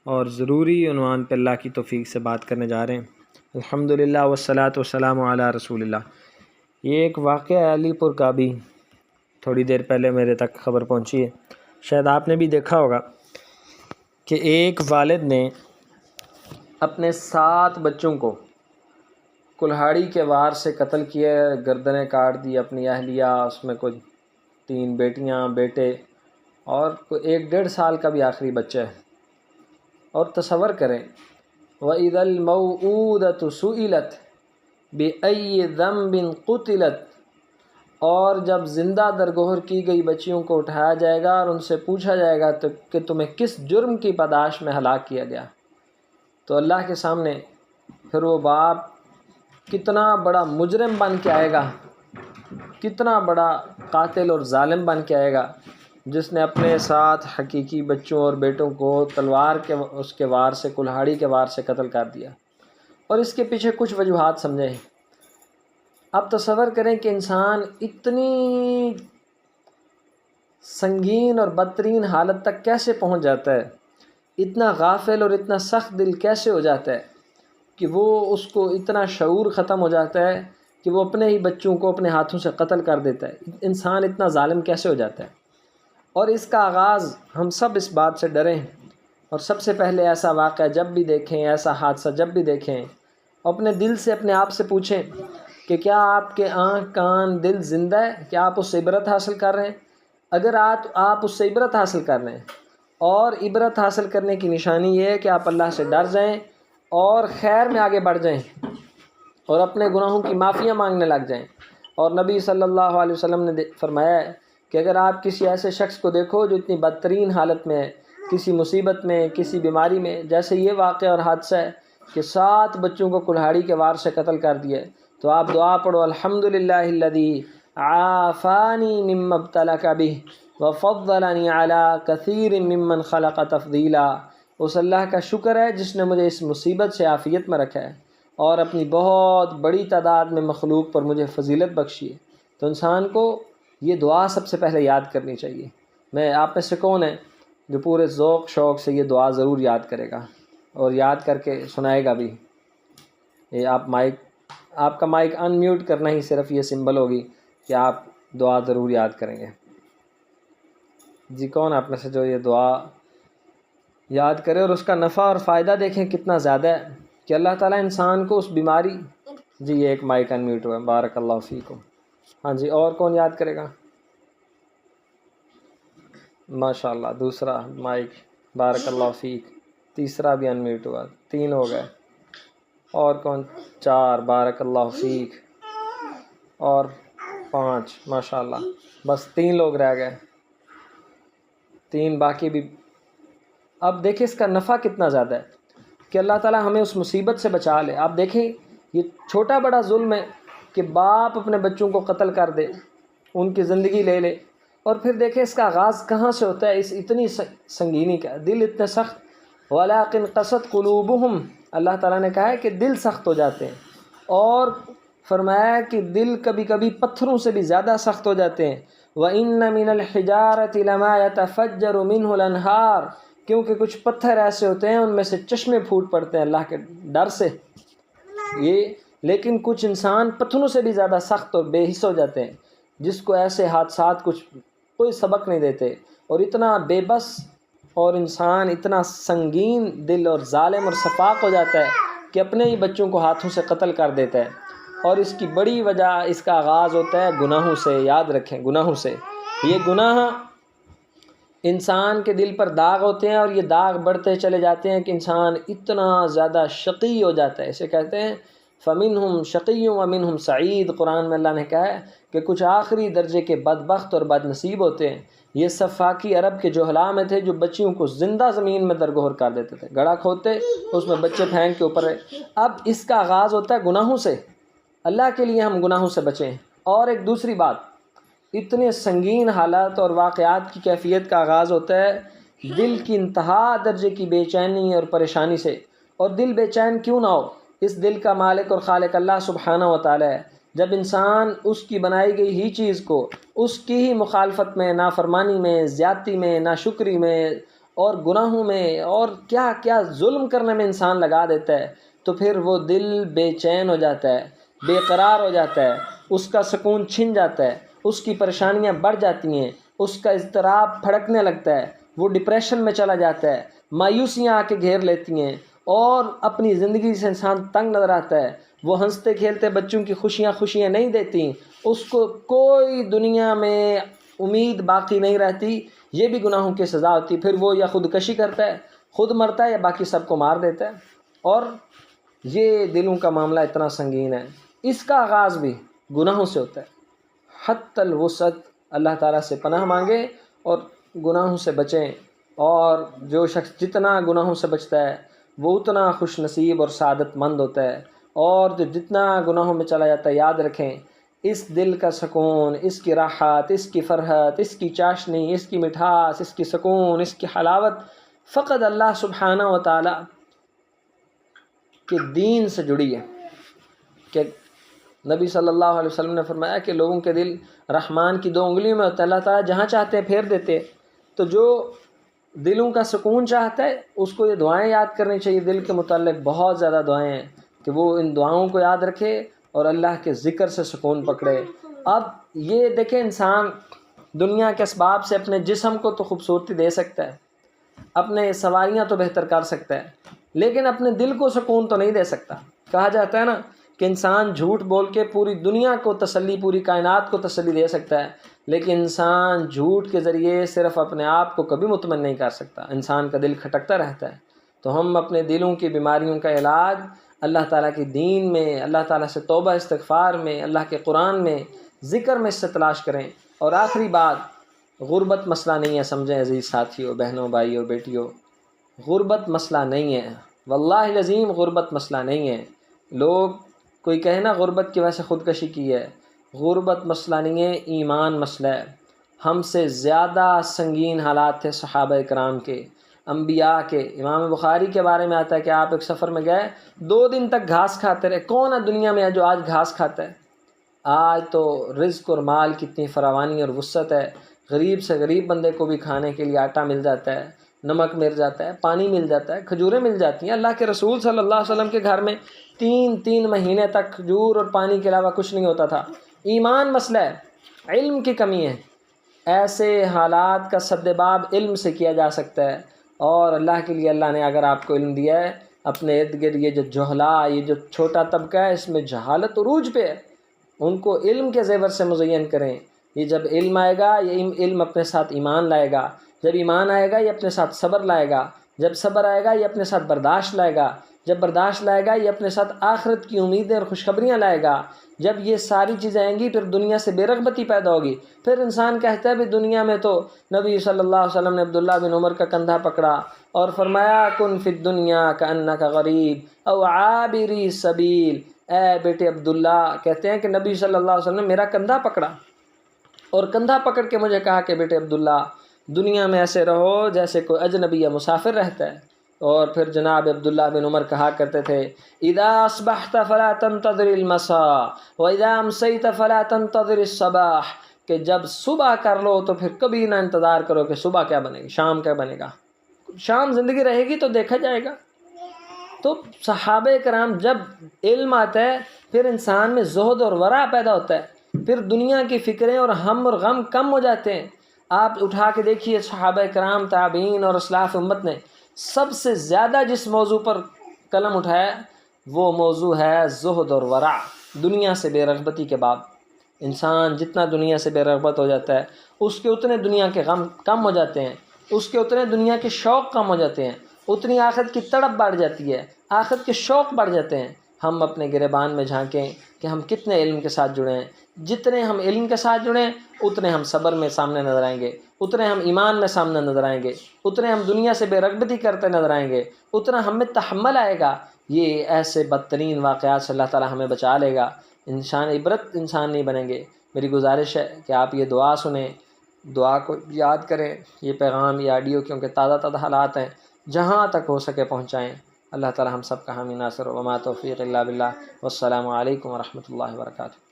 اور ضروری عنوان پہ اللہ کی توفیق سے بات کرنے جا رہے ہیں۔ الحمدللہ والصلاۃ والسلام علی رسول اللہ۔ یہ ایک واقعہ ہے علی پور کا، بھی تھوڑی دیر پہلے میرے تک خبر پہنچی ہے، شاید آپ نے بھی دیکھا ہوگا کہ ایک والد نے اپنے 7 بچوں کو کلہاڑی کے وار سے قتل کیا، گردنیں کاٹ دی، اپنی اہلیہ، اس میں کچھ 3 بیٹیاں بیٹے اور 1 ڈیڑھ سال کا بھی آخری بچہ ہے۔ اور تصور کریں، وَإِذَا الْمَوْءُودَةُ سُئِلَتْ بِأَيِّ ذَنبٍ قُتِلَتْ، اور جب زندہ درگور کی گئی بچیوں کو اٹھایا جائے گا اور ان سے پوچھا جائے گا کہ تمہیں کس جرم کی پاداش میں ہلاک کیا گیا، تو اللہ کے سامنے پھر وہ باپ کتنا بڑا مجرم بن کے آئے گا، کتنا بڑا قاتل اور ظالم بن کے آئے گا، جس نے اپنے 7 حقیقی بچوں اور بیٹوں کو تلوار کے اس کے وار سے، کلہاڑی کے وار سے قتل کر دیا۔ اور اس کے پیچھے کچھ وجوہات سمجھیں۔ اب تصور کریں کہ انسان اتنی سنگین اور بدترین حالت تک کیسے پہنچ جاتا ہے، اتنا غافل اور اتنا سخت دل کیسے ہو جاتا ہے کہ وہ اس کو اتنا شعور ختم ہو جاتا ہے کہ وہ اپنے ہی بچوں کو اپنے ہاتھوں سے قتل کر دیتا ہے۔ انسان اتنا ظالم کیسے ہو جاتا ہے؟ اور اس کا آغاز ہم سب اس بات سے ڈریں، اور سب سے پہلے ایسا واقعہ جب بھی دیکھیں، ایسا حادثہ جب بھی دیکھیں، اپنے دل سے اپنے آپ سے پوچھیں کہ کیا آپ کے آنکھ، کان، دل زندہ ہے؟ کیا آپ اس سے عبرت حاصل کر رہے ہیں؟ اگر آپ اس سے عبرت حاصل کر رہے ہیں، اور عبرت حاصل کرنے کی نشانی یہ ہے کہ آپ اللہ سے ڈر جائیں اور خیر میں آگے بڑھ جائیں اور اپنے گناہوں کی معافیاں مانگنے لگ جائیں۔ اور نبی صلی اللہ علیہ وسلم نے فرمایا ہے کہ اگر آپ کسی ایسے شخص کو دیکھو جو اتنی بدترین حالت میں ہے، کسی مصیبت میں، کسی بیماری میں، جیسے یہ واقعہ اور حادثہ ہے کہ 7 بچوں کو کلہاڑی کے وار سے قتل کر دیا، تو آپ دعا پڑھو، الحمدللہ الذی عافانی مما ابتلاک بہ وفضلنی علی کثیر ممن خلق تفضیلا۔ اس اللہ کا شکر ہے جس نے مجھے اس مصیبت سے عافیت میں رکھا ہے اور اپنی بہت بڑی تعداد میں مخلوق پر مجھے فضیلت بخشی ہے۔ تو انسان کو یہ دعا سب سے پہلے یاد کرنی چاہیے۔ میں آپ میں سے کون ہے جو پورے ذوق شوق سے یہ دعا ضرور یاد کرے گا اور یاد کر کے سنائے گا بھی؟ یہ آپ کا مائک ان میوٹ کرنا ہی صرف یہ سمبل ہوگی کہ آپ دعا ضرور یاد کریں گے۔ جی کون آپ میں سے جو یہ دعا یاد کرے اور اس کا نفع اور فائدہ دیکھیں کتنا زیادہ ہے کہ اللہ تعالیٰ انسان کو اس بیماری، جی یہ ایک مائک ان میوٹ ہوا ہے، بارک اللہ فیکم۔ ہاں جی، اور کون یاد کرے گا؟ ماشاءاللہ، دوسرا مائک، بارک اللہ فیک، تیسرا بھی ان میوٹ ہوا، 3 ہو گئے۔ اور کون؟ 4، بارک اللہ فیک، اور 5، ماشاءاللہ، بس 3 لوگ رہ گئے، 3 باقی بھی۔ اب دیکھیں اس کا نفع کتنا زیادہ ہے کہ اللہ تعالیٰ ہمیں اس مصیبت سے بچا لے۔ آپ دیکھیں یہ چھوٹا بڑا ظلم ہے کہ باپ اپنے بچوں کو قتل کر دے، ان کی زندگی لے لے، اور پھر دیکھیں اس کا آغاز کہاں سے ہوتا ہے، اس اتنی سنگینی کا، دل اتنے سخت، وَلَٰكِنْ قَسَتْ قُلُوبُهُمْ، اللہ تعالیٰ نے کہا ہے کہ دل سخت ہو جاتے ہیں، اور فرمایا کہ دل کبھی کبھی پتھروں سے بھی زیادہ سخت ہو جاتے ہیں۔ وَإِنَّ مِنَ الْحِجَارَةِ لَمَا يَتَفَجَّرُ مِنْهُ الْأَنْهَارُ، کیونکہ کچھ پتھر ایسے ہوتے ہیں ان میں سے چشمے پھوٹ پڑتے ہیں اللہ کے ڈر سے۔ لیکن کچھ انسان پتھروں سے بھی زیادہ سخت اور بے حس ہو جاتے ہیں، جس کو ایسے حادثات کچھ کوئی سبق نہیں دیتے، اور اتنا بے بس اور انسان اتنا سنگین دل اور ظالم اور سفاق ہو جاتا ہے کہ اپنے ہی بچوں کو ہاتھوں سے قتل کر دیتا ہے۔ اور اس کی بڑی وجہ، اس کا آغاز ہوتا ہے گناہوں سے۔ یاد رکھیں، گناہوں سے۔ یہ گناہ انسان کے دل پر داغ ہوتے ہیں، اور یہ داغ بڑھتے چلے جاتے ہیں کہ انسان اتنا زیادہ شقی ہو جاتا ہے۔ اسے کہتے ہیں فَمِنْهُمْ شَقِيٌّ وَمِنْهُمْ سَعِيدٌ۔ قرآن میں اللہ نے کہا ہے کہ کچھ آخری درجے کے بدبخت اور بد نصیب ہوتے ہیں۔ یہ سفاکی عرب کے جوہلا میں تھے جو بچیوں کو زندہ زمین میں درگور کر دیتے تھے، گڑھا کھودتے اس میں بچے پھینک کے اوپر۔ اب اس کا آغاز ہوتا ہے گناہوں سے۔ اللہ کے لیے ہم گناہوں سے بچیں۔ اور ایک دوسری بات، اتنے سنگین حالات اور واقعات کی کیفیت کا آغاز ہوتا ہے دل کی انتہا درجے کی بے چینی اور پریشانی سے۔ اور دل بے چین کیوں نہ ہو؟ اس دل کا مالک اور خالق اللہ سبحانہ و تعالی ہے۔ جب انسان اس کی بنائی گئی ہی چیز کو، اس کی ہی مخالفت میں، نافرمانی میں، زیادتی میں، ناشکری میں اور گناہوں میں اور کیا کیا ظلم کرنے میں انسان لگا دیتا ہے، تو پھر وہ دل بے چین ہو جاتا ہے، بے قرار ہو جاتا ہے، اس کا سکون چھن جاتا ہے، اس کی پریشانیاں بڑھ جاتی ہیں، اس کا اضطراب پھڑکنے لگتا ہے، وہ ڈپریشن میں چلا جاتا ہے، مایوسیاں آ کے گھیر لیتی ہیں، اور اپنی زندگی سے انسان تنگ نظر آتا ہے۔ وہ ہنستے کھیلتے بچوں کی خوشیاں نہیں دیتی، اس کو کوئی دنیا میں امید باقی نہیں رہتی، یہ بھی گناہوں کی سزا ہوتی۔ پھر وہ یا خودکشی کرتا ہے، خود مرتا ہے، یا باقی سب کو مار دیتا ہے۔ اور یہ دلوں کا معاملہ اتنا سنگین ہے، اس کا آغاز بھی گناہوں سے ہوتا ہے۔ حتی الوسط اللہ تعالیٰ سے پناہ مانگے اور گناہوں سے بچیں، اور جو شخص جتنا گناہوں سے بچتا ہے وہ اتنا خوش نصیب اور سعادت مند ہوتا ہے، اور جو جتنا گناہوں میں چلا جاتا ہے، یاد رکھیں اس دل کا سکون، اس کی راحت، اس کی فرحت، اس کی چاشنی، اس کی مٹھاس، اس کی سکون، اس کی حلاوت فقط اللہ سبحانہ و تعالیٰ کے دین سے جڑی ہے۔ کہ نبی صلی اللہ علیہ وسلم نے فرمایا کہ لوگوں کے دل رحمان کی 2 انگلیوں میں ہوتا ہے، اللہ تعالیٰ جہاں چاہتے ہیں پھیر دیتے۔ تو جو دلوں کا سکون چاہتا ہے اس کو یہ دعائیں یاد کرنی چاہیے۔ دل کے متعلق بہت زیادہ دعائیں ہیں کہ وہ ان دعاؤں کو یاد رکھے اور اللہ کے ذکر سے سکون پکڑے۔ اب یہ دیکھیں، انسان دنیا کے اسباب سے اپنے جسم کو تو خوبصورتی دے سکتا ہے، اپنے سواریاں تو بہتر کر سکتا ہے، لیکن اپنے دل کو سکون تو نہیں دے سکتا۔ کہا جاتا ہے نا کہ انسان جھوٹ بول کے پوری دنیا کو تسلی، پوری کائنات کو تسلی دے سکتا ہے، لیکن انسان جھوٹ کے ذریعے صرف اپنے آپ کو کبھی مطمئن نہیں کر سکتا۔ انسان کا دل کھٹکتا رہتا ہے۔ تو ہم اپنے دلوں کی بیماریوں کا علاج اللہ تعالیٰ کی دین میں، اللہ تعالیٰ سے توبہ استغفار میں، اللہ کے قرآن میں، ذکر میں اس سے تلاش کریں۔ اور آخری بات، غربت مسئلہ نہیں ہے، سمجھیں عزیز ساتھیوں، بہنوں، بھائیوں، بیٹیوں، غربت مسئلہ نہیں ہے، واللہ العظیم غربت مسئلہ نہیں ہے۔ لوگ کوئی کہے نا غربت کی وجہ سے خودکشی کی ہے، غربت مسئلہ نہیں ہے، ایمان مسئلہ ہے۔ ہم سے زیادہ سنگین حالات تھے صحابہ کرام کے، انبیاء کے۔ امام بخاری کے بارے میں آتا ہے کہ آپ ایک سفر میں گئے، 2 دن تک گھاس کھاتے رہے۔ کون ہے دنیا میں جو آج گھاس کھاتا ہے؟ آج تو رزق اور مال کی اتنی فراوانی اور وسعت ہے، غریب سے غریب بندے کو بھی کھانے کے لیے آٹا مل جاتا ہے، نمک مل جاتا ہے، پانی مل جاتا ہے، کھجوریں مل جاتی ہیں۔ اللہ کے رسول صلی اللہ علیہ وسلم کے گھر میں 3 مہینے تک کھجور اور پانی کے علاوہ کچھ نہیں ہوتا تھا۔ ایمان مسئلہ ہے، علم کی کمی ہے۔ ایسے حالات کا سدباب علم سے کیا جا سکتا ہے، اور اللہ کے لیے اللہ نے اگر آپ کو علم دیا ہے، اپنے ارد گرد یہ جو جہلا، یہ جو چھوٹا طبقہ ہے، اس میں جہالت عروج پہ ہے، ان کو علم کے زیور سے مزین کریں۔ یہ جب علم آئے گا، یہ علم اپنے ساتھ ایمان لائے گا، جب ایمان آئے گا یہ اپنے ساتھ صبر لائے گا، جب صبر آئے گا یہ اپنے ساتھ برداشت لائے گا، جب برداشت لائے گا یہ اپنے ساتھ آخرت کی امیدیں اور خوشخبریاں لائے گا۔ جب یہ ساری چیزیں آئیں گی، پھر دنیا سے بے رغبتی پیدا ہوگی۔ پھر انسان کہتا ہے بھی دنیا میں تو نبی صلی اللہ علیہ وسلم نے عبداللہ بن عمر کا کندھا پکڑا اور فرمایا کن فی الدنیا کأنک غریب او عابری سبیل۔ اے بیٹے عبداللہ، کہتے ہیں کہ نبی صلی اللہ علیہ وسلم نے میرا کندھا پکڑا اور کندھا پکڑ کے مجھے کہا کہ بیٹے عبداللہ، دنیا میں ایسے رہو جیسے کوئی اجنبی یا مسافر رہتا ہے۔ اور پھر جناب عبداللہ بن عمر کہا کرتے تھے اذا اصبحت فلا تنتظر المساء واذا امسیت فلا تنتظر الصباح، کہ جب صبح کر لو تو پھر کبھی نہ انتظار کرو کہ صبح کیا بنے گی، شام کیا بنے گا۔ شام زندگی رہے گی تو دیکھا جائے گا۔ تو صحابہ کرام جب علم آتا ہے پھر انسان میں زہد اور ورع پیدا ہوتا ہے، پھر دنیا کی فکریں اور ہم اور غم کم ہو جاتے ہیں۔ آپ اٹھا کے دیکھیے صحابہ کرام، تابعین اور اسلاف امت نے سب سے زیادہ جس موضوع پر قلم اٹھایا وہ موضوع ہے زہد اور ورع، دنیا سے بے رغبتی کے باب۔ انسان جتنا دنیا سے بے رغبت ہو جاتا ہے اس کے اتنے دنیا کے غم کم ہو جاتے ہیں، اس کے اتنے دنیا کے شوق کم ہو جاتے ہیں، اتنی آخرت کی تڑپ بڑھ جاتی ہے، آخرت کے شوق بڑھ جاتے ہیں۔ ہم اپنے گریبان میں جھانکیں کہ ہم کتنے علم کے ساتھ جڑے ہیں۔ جتنے ہم علم کے ساتھ جڑیں اتنے ہم صبر میں سامنے نظر آئیں گے، اتنے ہم ایمان میں سامنے نظر آئیں گے، اتنے ہم دنیا سے بے رغبتی کرتے نظر آئیں گے، اتنا ہم میں تحمل آئے گا۔ یہ ایسے بدترین واقعات سے اللہ تعالی ہمیں بچا لے گا، انسان عبرت انسان نہیں بنیں گے۔ میری گزارش ہے کہ آپ یہ دعا سنیں، دعا کو یاد کریں، یہ پیغام، یہ آڈیو کیونکہ تازہ حالات ہیں، جہاں تک ہو سکے پہنچائیں۔ اللہ تعالی ہم سب کا حامی ناصر، وما توفیق الا باللہ، والسلام علیکم ورحمۃ اللہ وبرکاتہ۔